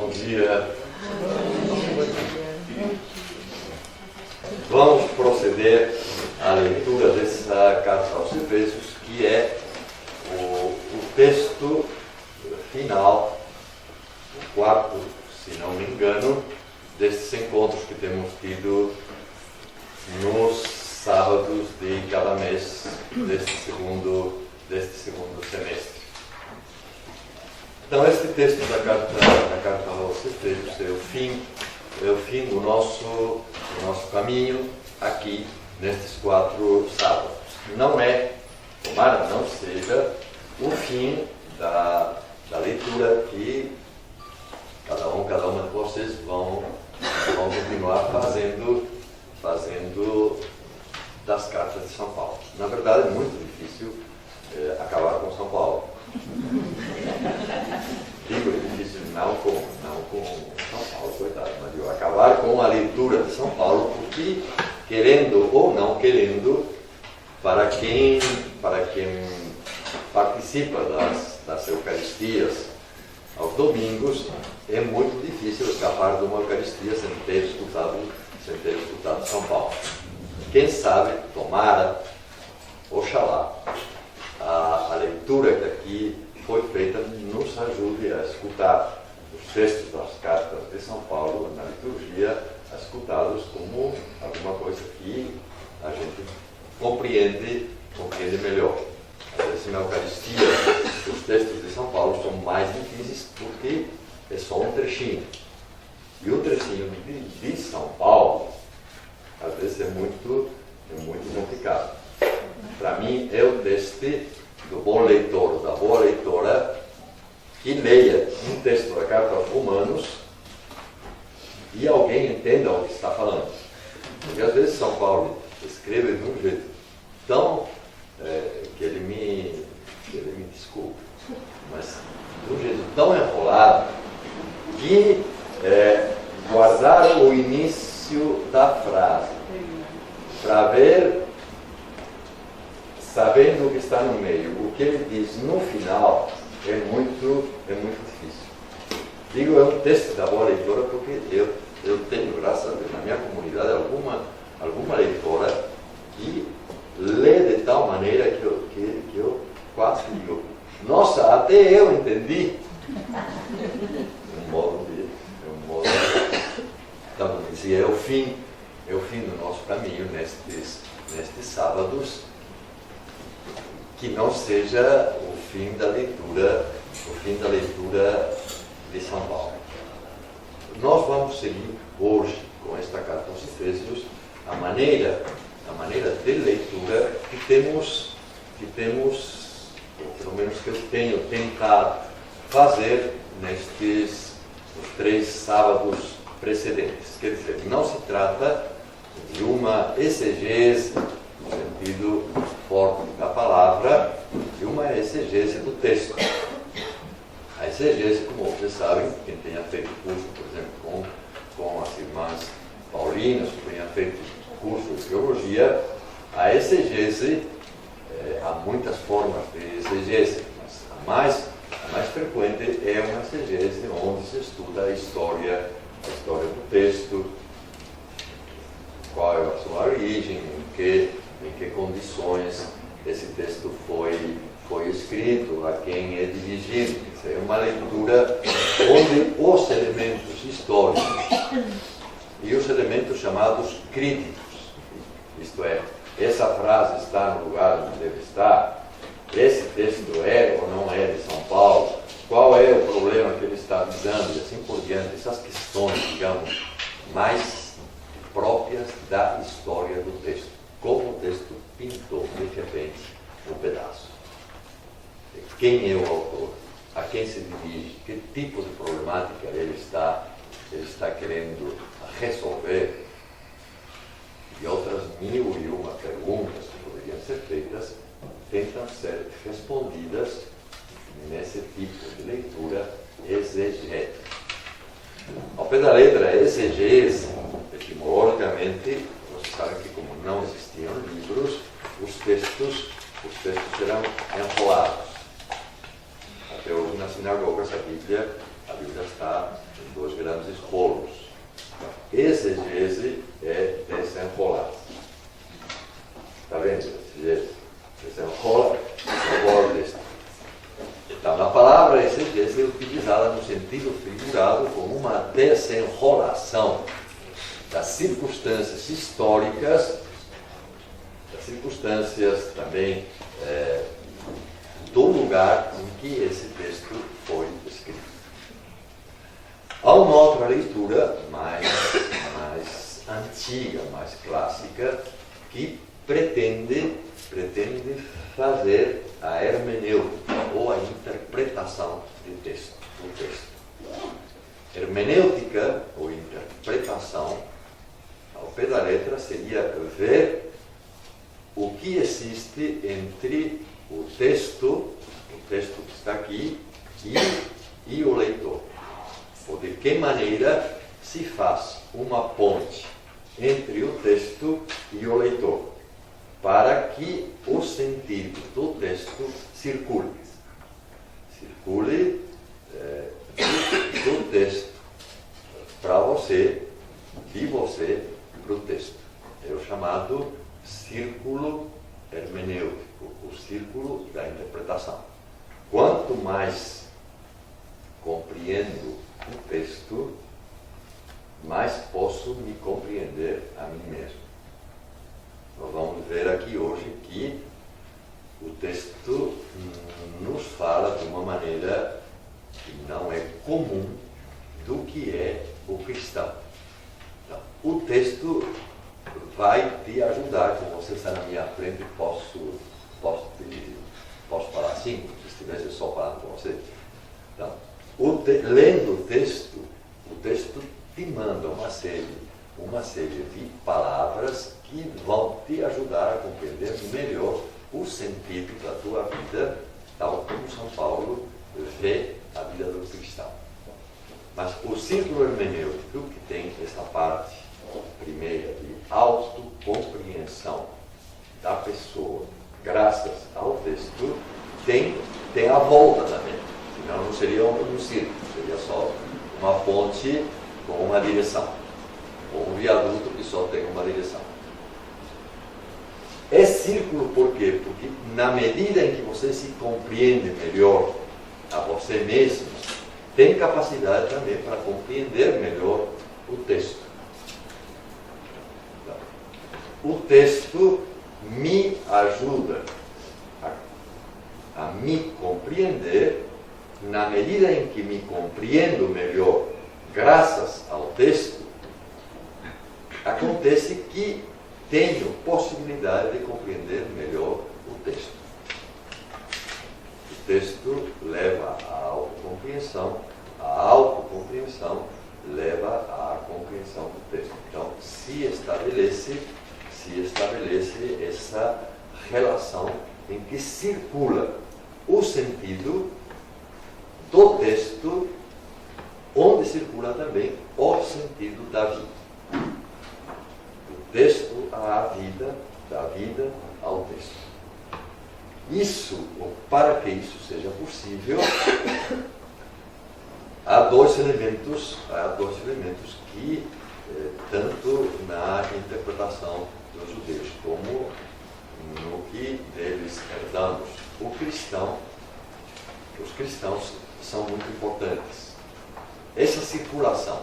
dia. Vamos proceder à leitura dessa carta aos Efésios, que é o texto final, o quarto, se não me engano, destes encontros que temos tido nos sábados de cada mês deste segundo semestre. Então, este texto da carta aos Efésios é o fim do nosso caminho aqui, nestes 4 sábados. Não é, tomara não seja, o fim da leitura que cada uma de vocês vão continuar fazendo das cartas de São Paulo. Na verdade, é muito difícil acabar com São Paulo. Digo, é difícil não com São Paulo, coitado, mas eu acabar com a leitura de São Paulo, porque, querendo ou não querendo, para quem participa das Eucaristias aos domingos, é muito difícil escapar de uma Eucaristia sem ter escutado São Paulo. Quem sabe, tomara, oxalá, a leitura que aqui foi feita nos ajude a escutar os textos das cartas de São Paulo na liturgia, a escutá-los como alguma coisa que a gente compreende melhor. Às vezes na Eucaristia os textos de São Paulo são mais difíceis porque é só um trechinho. E o trechinho de São Paulo às vezes é muito complicado. Para mim é o teste do bom leitor, da boa leitora, que leia um texto da carta aos Romanos e alguém entenda o que está falando. Porque às vezes São Paulo escreve de um jeito tão que ele me desculpe, mas de um jeito tão enrolado que guardar o início da frase para ver, sabendo o que está no meio, o que ele diz no final é muito difícil. Digo, é um texto da boa leitora porque eu tenho, graças a Deus, na minha comunidade alguma leitora que lê de tal maneira que eu quase digo, nossa, até eu entendi. Então, como dizia, é o fim do nosso caminho nestes sábados, que não seja o fim da leitura de São Paulo. Nós vamos seguir hoje com esta carta aos Efésios a maneira de leitura que temos, ou pelo menos que eu tenho tentado fazer nestes os 3 sábados precedentes. Quer dizer, não se trata de uma exegese no sentido forte da palavra, de uma exegese do texto. A exegese, como vocês sabem, quem tenha feito curso, por exemplo, com as irmãs paulinas, que tenha feito curso de teologia, a exegese, há muitas formas de exegese, mas a mais frequente é uma exegese onde se estuda a história do texto, qual é a sua origem, em que condições esse texto foi escrito, a quem é dirigido. É uma leitura onde os elementos históricos e os elementos chamados críticos, isto é, essa frase está no lugar onde deve estar, esse texto é ou não é de São Paulo, qual é o problema que ele está visando e assim por diante, essas questões, digamos, mais próprias da história do texto. Como o texto pintou, de repente, um pedaço. Quem é o autor? A quem se dirige? Que tipo de problemática ele está querendo resolver? E outras 1001 perguntas que poderiam ser feitas tentam ser respondidas nesse tipo de leitura exegética. Ao pé da letra, exegese, etimologicamente, vocês sabem que como não existiam livros, os textos eram enrolados. Até hoje nas sinagogas a Bíblia está em 2 grandes rolos. Exegese é desenrolar. Está vendo? Exegese. Desenrola o texto. Então, a palavra exegese é utilizada no sentido figurado como uma desenrolação das circunstâncias históricas, das circunstâncias também do lugar em que esse texto foi escrito. Há uma outra leitura mais antiga, mais clássica, que pretende fazer a hermenêutica ou a interpretação do texto. Hermenêutica ou interpretação, ao pé da letra, seria ver o que existe entre o texto que está aqui, e o leitor. Ou de que maneira se faz uma ponte entre o texto e o leitor, para que o sentido do texto circule do texto para você, de você para o texto. É o chamado círculo hermenêutico, o círculo da interpretação. Quanto mais compreendo o texto, mais posso me compreender a mim mesmo. Nós vamos ver aqui hoje que o texto nos fala de uma maneira que não é comum do que é o cristão. Então, o texto vai te ajudar, como você está na minha frente, posso falar assim, se estivesse só falando com você. Então, lendo o texto te manda uma série de palavras que vão te ajudar a compreender melhor o sentido da tua vida, tal como São Paulo vê a vida do cristão. Mas o círculo hermenêutico, que tem essa parte primeira de autocompreensão da pessoa, graças ao texto, tem a volta também. Senão não seria um círculo, seria só uma ponte com uma direção, ou um viaduto que só tem uma direção. É círculo por quê? Porque na medida em que você se compreende melhor a você mesmo, tem capacidade também para compreender melhor o texto. Então, o texto me ajuda a me compreender. Na medida em que me compreendo melhor, graças ao texto, acontece que tenho possibilidade de compreender melhor o texto. O texto leva à autocompreensão, a autocompreensão leva à compreensão do texto. Então, se estabelece essa relação em que circula o sentido do texto, onde circula também o sentido da vida. Do texto à vida, da vida ao texto. Isso, ou para que isso seja possível, há dois elementos que, tanto na interpretação dos judeus como no que deles herdamos, os cristãos são muito importantes. Essa circulação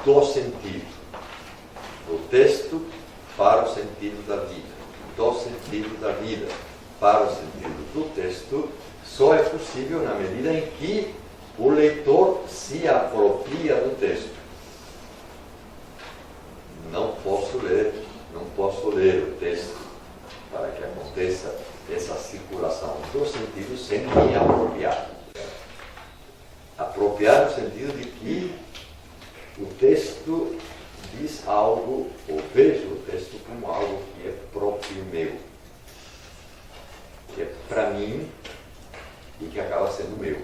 do sentido do texto para o sentido da vida, do sentido da vida para o sentido do texto, só é possível na medida em que o leitor se apropria do texto. Não posso ler o texto para que aconteça essa circulação do sentido sem me apropriar. Apropriar no sentido de que o texto diz algo, ou vejo o texto como algo que é próprio meu, que é para mim e que acaba sendo meu.